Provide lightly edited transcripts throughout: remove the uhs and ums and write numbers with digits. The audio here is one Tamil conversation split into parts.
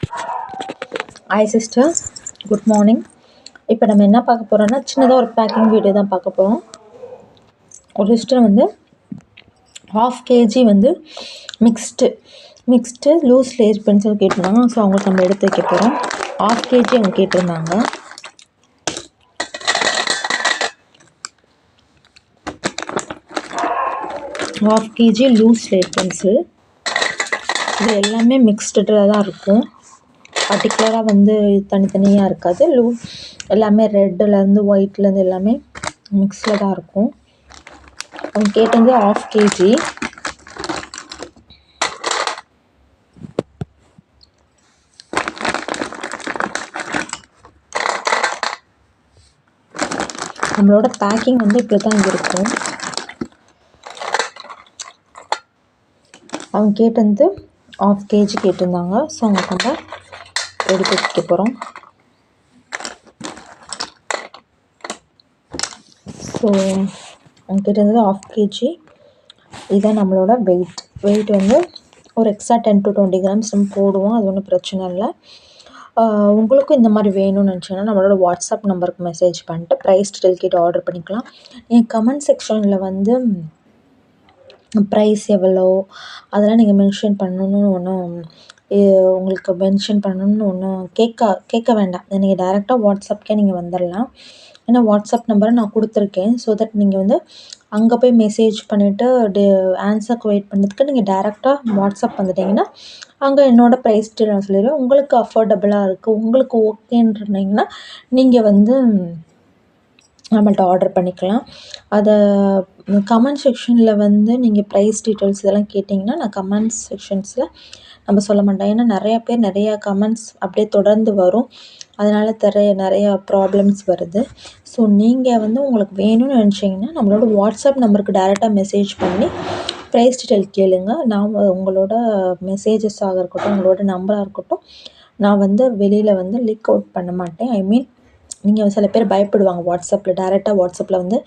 Hi sister, good morning. இப்போ நம்ம என்ன பார்க்க போகிறோன்னா, சின்னதாக ஒரு பேக்கிங் வீடியோ தான் பார்க்க போகிறோம். ஒரு சிஸ்டர் வந்து 1/2 kg வந்து மிக்ஸ்டு லூஸ் லேஸ் பென்சில் கேட்டிருந்தாங்க. ஸோ அவங்களுக்கு நம்ம எடுத்து வைக்க போகிறோம். 1/2 kg அவங்க கேட்டிருந்தாங்க. ½ kg லூஸ் லேஸ் பென்சில். இது எல்லாமே மிக்ஸ்டில் தான் இருக்கும். பர்டிகுலராக வந்து தனித்தனியாக இருக்காது. எல்லாமே ரெட்டுலேருந்து ஒயிட்லேருந்து எல்லாமே மிக்ஸில் தான் இருக்கும். அவங்க கேட்டது 1/2 kg. நம்மளோட பேக்கிங் வந்து இப்படி தான் இருக்கும். அவங்க கேட்டது 1/2 kg கேட்டிருந்தாங்க. ஸோ அவங்க நம்ம எடுத்து வைக்க போகிறோம். ஸோ அவங்க கேட்டது 1/2 kg. இதுதான் நம்மளோட வெயிட் வந்து ஒரு எக்ஸ்ட்ரா 10 to 20 grams நம்ம போடுவோம். அது ஒன்றும் பிரச்சனை இல்லை. உங்களுக்கும் இந்த மாதிரி வேணும்னு நினச்சிங்கன்னா நம்மளோட வாட்ஸ்அப் நம்பருக்கு மெசேஜ் பண்ணிட்டு ப்ரைஸ் டீட்டெயில் கேட்டு ஆர்டர் பண்ணிக்கலாம். என் கமெண்ட் செக்ஷனில் வந்து ப்ரைஸ் எவ்வளோ அதெல்லாம் நீங்கள் மென்ஷன் பண்ணணுன்னு உங்களுக்கு மென்ஷன் பண்ணணுன்னு ஒன்றும் கேட்க வேண்டாம். நீங்கள் டைரெக்டாக வாட்ஸ்அப்கே நீங்கள் வந்துடலாம். ஏன்னா வாட்ஸ்அப் நம்பரை நான் கொடுத்துருக்கேன். ஸோ தட் நீங்கள் வந்து அங்கே போய் மெசேஜ் பண்ணிவிட்டு ஆன்சருக்கு வெயிட் பண்ணுறதுக்கு நீங்கள் டைரெக்டாக வாட்ஸ்அப் வந்துட்டிங்கன்னா அங்கே என்னோடய ப்ரைஸ் டீட்டெயில் நான் சொல்லிடுவேன். உங்களுக்கு அஃபோர்டபுளாக இருக்குது, உங்களுக்கு ஓகேன்றீங்கன்னா நீங்கள் வந்து நம்மள்ட்ட ஆர்டர் பண்ணிக்கலாம். அதை கமெண்ட் செக்ஷனில் வந்து நீங்கள் ப்ரைஸ் டீட்டெயில்ஸ் இதெல்லாம் கேட்டிங்கன்னா நான் கமெண்ட்ஸ் செக்ஷன்ஸில் நம்ம சொல்ல மாட்டோம். ஏன்னா நிறையா பேர் நிறையா கமெண்ட்ஸ் அப்படியே தொடர்ந்து வரும். அதனால் நிறையா ப்ராப்ளம்ஸ் வருது. ஸோ நீங்கள் வந்து உங்களுக்கு வேணும்னு நினச்சிங்கன்னா நம்மளோட வாட்ஸ்அப் நம்பருக்கு டைரெக்டாக மெசேஜ் பண்ணி ப்ரைஸ் டீட்டெயில் கேளுங்க. நான் உங்களோட மெசேஜஸாக இருக்கட்டும், உங்களோட நம்பராக இருக்கட்டும், நான் வந்து வெளியில் வந்து லீக் அவுட் பண்ண மாட்டேன். நீங்கள் சில பேர் பயப்படுவாங்க டைரெக்டாக வாட்ஸ்அப்பில் வந்து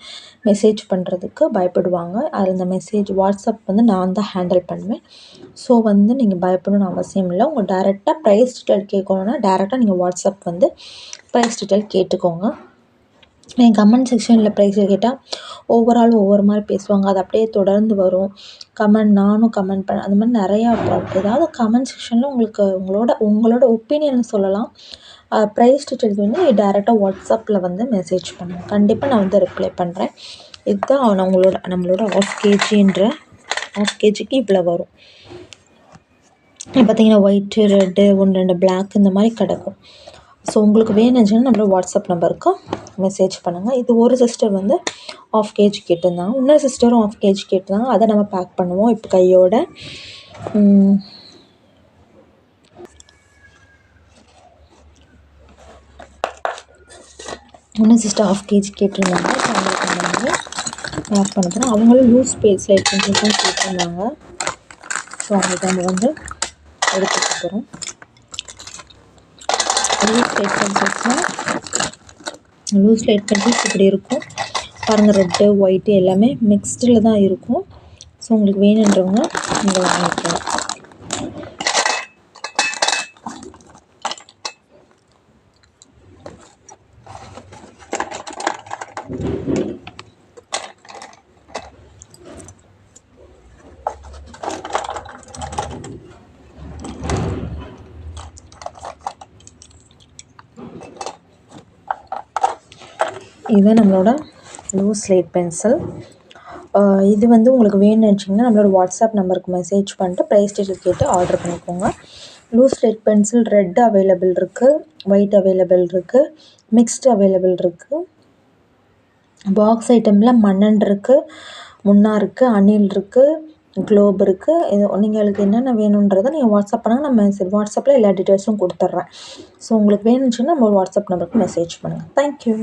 மெசேஜ் பண்ணுறதுக்கு பயப்படுவாங்க. அதில் இந்த வாட்ஸ்அப் வந்து நான் தான் ஹேண்டில் பண்ணுவேன். ஸோ வந்து நீங்கள் பயப்படணும்னு அவசியம் இல்லை. உங்கள் டைரெக்டாக ப்ரைஸ் டீட்டெயில் கேட்கணுன்னா டைரெக்டாக நீங்கள் வாட்ஸ்அப் வந்து ப்ரைஸ் டீட்டெயில் கேட்டுக்கோங்க. என் கமெண்ட் செக்ஷனில் ப்ரைஸ் கேட்டால் ஒவ்வொரு மாதிரி பேசுவாங்க. அது அப்படியே தொடர்ந்து வரும். நானும் கமெண்ட் பண்ண அந்த மாதிரி நிறையா ஏதாவது கமெண்ட் செக்ஷனில் உங்களோட ஒப்பீனியன் சொல்லலாம். ப்ரைஸ் டீட்டெயில்ஸ் வந்து டைரெக்டாக வாட்ஸ்அப்பில் வந்து மெசேஜ் பண்ணுங்கள். கண்டிப்பாக நான் வந்து ரிப்ளை பண்ணுறேன். இதுதான் நம்மளோட 1/2 kgக்கு இவ்வளோ வரும். பார்த்தீங்கன்னா ஒயிட்டு, ரெட்டு, 1-2 பிளாக் இந்த மாதிரி கிடக்கும். ஸோ உங்களுக்கு வேணுச்சுன்னா நம்மளோட வாட்ஸ்அப் நம்பருக்கு மெசேஜ் பண்ணுங்கள். இது ஒரு சிஸ்டர் வந்து 1/2 kg கேட்டிருந்தாங்க. இன்னொரு சிஸ்டரும் 1/2 kg கேட்டிருந்தாங்க. அதை நம்ம பேக் பண்ணுவோம் இப்போ கையோட. இன்னும் சிஸ்டர் 1/2 kg கேட்டிருந்தாங்க. ஸோ அவங்களுக்கு நம்ம வந்து பேக் பண்ண போகிறோம். அவங்களும் லூஸ் லேட் பென்சில் தான் கேட்டிருந்தாங்க. ஸோ அவங்களுக்கு நம்ம வந்து எடுத்துக்க போகிறோம். லூஸ் லேட் பென்சில்ஸ் இப்படி இருக்கும் பாருங்கள். ரெட்டு, ஒயிட்டு எல்லாமே மிக்ஸ்டில் தான் இருக்கும். ஸோ உங்களுக்கு வேணுன்றவங்க நீங்கள் வாங்கிக்கலாம். இதுதான் நம்மளோட லூஸ் லேட் பென்சில். இது வந்து உங்களுக்கு வேணும்னு நினச்சிங்கன்னா நம்மளோட வாட்ஸ்அப் நம்பருக்கு மெசேஜ் பண்ணிட்டு ப்ரைஸ் டீட்டெயில் கேட்டு ஆர்டர் பண்ணிக்கோங்க. Loose lead pencil red available இருக்குது, ஒயிட் அவைலபிள் இருக்குது, மிக்ஸ்டு அவைலபிள் இருக்குது. பாக்ஸ் ஐட்டமில் மன்னன் இருக்குது, முன்னா இருக்குது, அணில் இருக்குது, குளோப் இருக்குது. இது உங்களுக்கு என்னென்ன வேணுன்றதை நீங்கள் வாட்ஸ்அப் பண்ணுங்கள். நம்ம வாட்ஸ்அப்பில் எல்லா டீட்டெயில்ஸும் கொடுத்துட்றேன். ஸோ உங்களுக்கு வேணுச்சுன்னா நம்ம வாட்ஸ்அப் நம்பருக்கு மெசேஜ் பண்ணுங்கள். தேங்க்யூ.